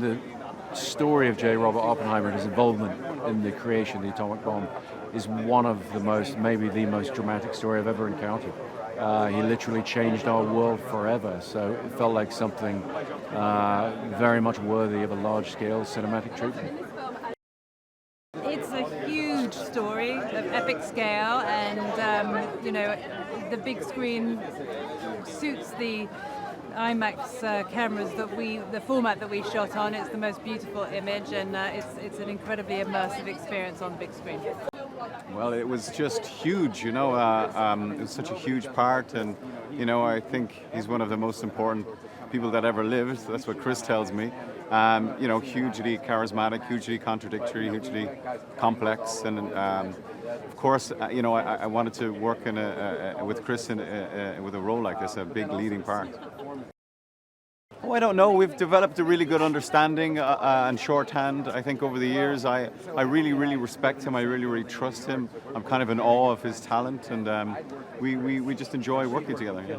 The story of J. Robert Oppenheimer and his involvement in the creation of the atomic bomb is one of the most, maybe the most dramatic story I've ever encountered. He literally changed our world forever, so it felt like something very much worthy of a large-scale cinematic treatment. It's a huge story of epic scale, and the big screen suits the IMAX cameras the format that we shot on. It's the most beautiful image, and it's an incredibly immersive experience on big screen. Well, it was just huge, it was such a huge part, and, I think he's one of the most important people that ever lived. That's what Chris tells me. Hugely charismatic, hugely contradictory, hugely complex, and of course, I wanted to work with Chris with a role like this, a big leading part. Oh, I don't know. We've developed a really good understanding and shorthand. I think over the years, I really, really respect him. I really, really trust him. I'm kind of in awe of his talent, and we just enjoy working together. Yeah.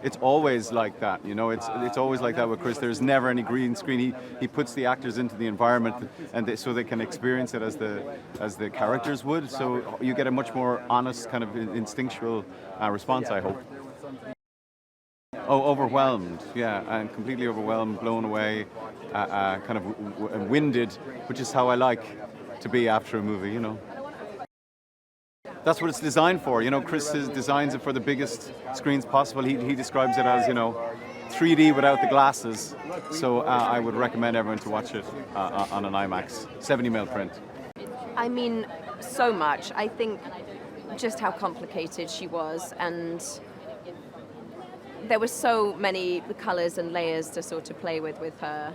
It's always like that, It's always like that with Chris. There's never any green screen. He puts the actors into the environment, and so they can experience it as the characters would. So you get a much more honest, kind of instinctual response, I hope. Oh, overwhelmed, yeah, and completely overwhelmed, blown away, kind of winded, which is how I like to be after a movie, That's what it's designed for, Chris designs it for the biggest screens possible. He describes it as, 3D without the glasses. So I would recommend everyone to watch it on an IMAX, 70mm print. I mean, so much. I think just how complicated she was, and there were so many colors and layers to sort of play with her.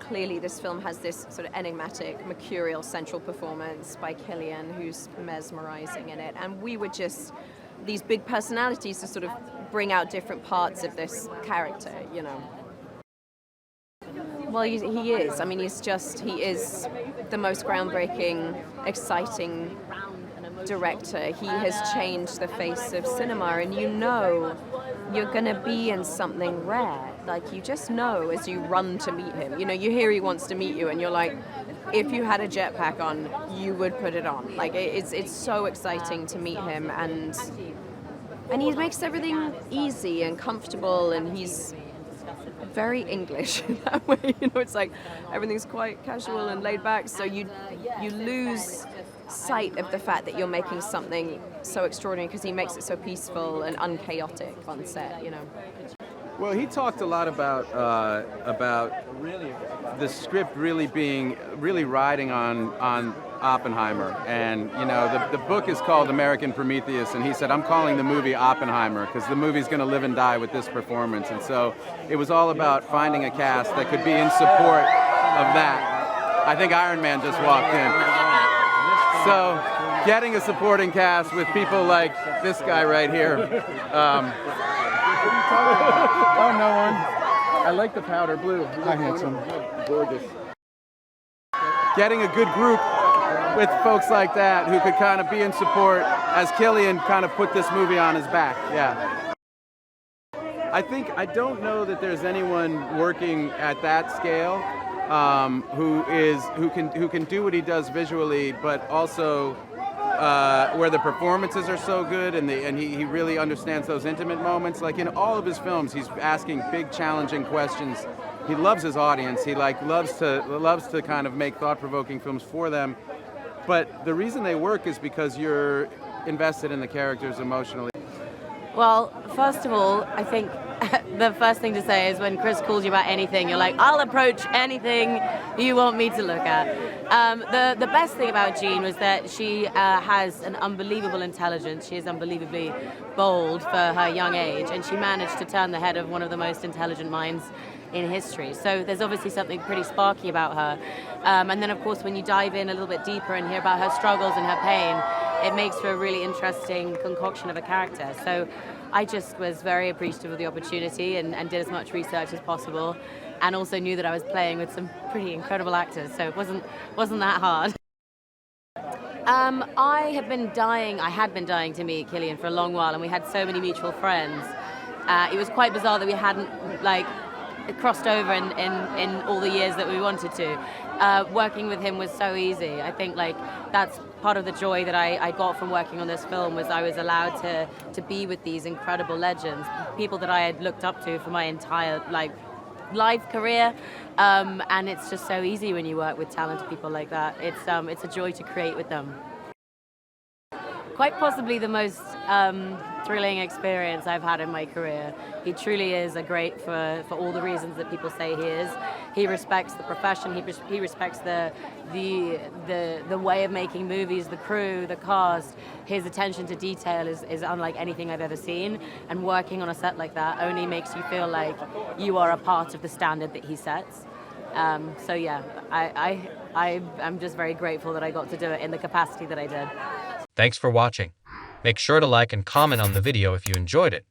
Clearly this film has this sort of enigmatic, mercurial central performance by Cillian, who's mesmerizing in it. And we were just these big personalities to sort of bring out different parts of this character, Well, he is. He is the most groundbreaking, exciting director. He has changed the face of cinema, and you're going to be in something rare. Like, you just know as you run to meet him. You hear he wants to meet you, and you're like, if you had a jetpack on, you would put it on. Like, it's so exciting to meet him, and he makes everything easy and comfortable, and he's very English in that way. It's like everything's quite casual and laid back, so you lose sight of the fact that you're making something so extraordinary because he makes it so peaceful and unchaotic on set, Well, he talked a lot about the script really riding on Oppenheimer, and the book is called American Prometheus, and he said, I'm calling the movie Oppenheimer because the movie's going to live and die with this performance. And so it was all about finding a cast that could be in support of that. I think Iron Man just walked in. So getting a supporting cast with people like this guy right here. Oh, no one. I like the powder blue. Hi, handsome. Gorgeous. Getting a good group with folks like that who could kind of be in support as Cillian kind of put this movie on his back. Yeah. I don't know that there's anyone working at that scale who can do what he does visually, but also where the performances are so good, and he really understands those intimate moments. Like in all of his films, he's asking big, challenging questions. He loves his audience. He loves to kind of make thought-provoking films for them. But the reason they work is because you're invested in the characters emotionally. Well, first of all, I think the first thing to say is when Chris calls you about anything, you're like, I'll approach anything you want me to look at. The best thing about Jean was that she has an unbelievable intelligence. She is unbelievably bold for her young age, and she managed to turn the head of one of the most intelligent minds in history. So there's obviously something pretty sparky about her. And then, of course, when you dive in a little bit deeper and hear about her struggles and her pain, it makes for a really interesting concoction of a character. So I just was very appreciative of the opportunity and did as much research as possible, and also knew that I was playing with some pretty incredible actors, so it wasn't that hard. I had been dying to meet Cillian for a long while, and we had so many mutual friends. It was quite bizarre that we hadn't crossed over in all the years that we wanted to. Working with him was so easy. I think like that's part of the joy that I got from working on this film, was I was allowed to be with these incredible legends, people that I had looked up to for my entire life career, and it's just so easy when you work with talented people like that. It's a joy to create with them. Quite possibly the most thrilling experience I've had in my career. He truly is a great for all the reasons that people say he is. He respects the profession. He respects the way of making movies, the crew, the cast. His attention to detail is unlike anything I've ever seen. And working on a set like that only makes you feel like you are a part of the standard that he sets. So yeah, I'm just very grateful that I got to do it in the capacity that I did. Thanks for watching. Make sure to like and comment on the video if you enjoyed it.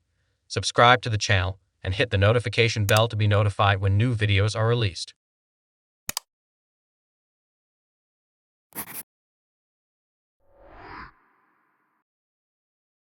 Subscribe to the channel and hit the notification bell to be notified when new videos are released.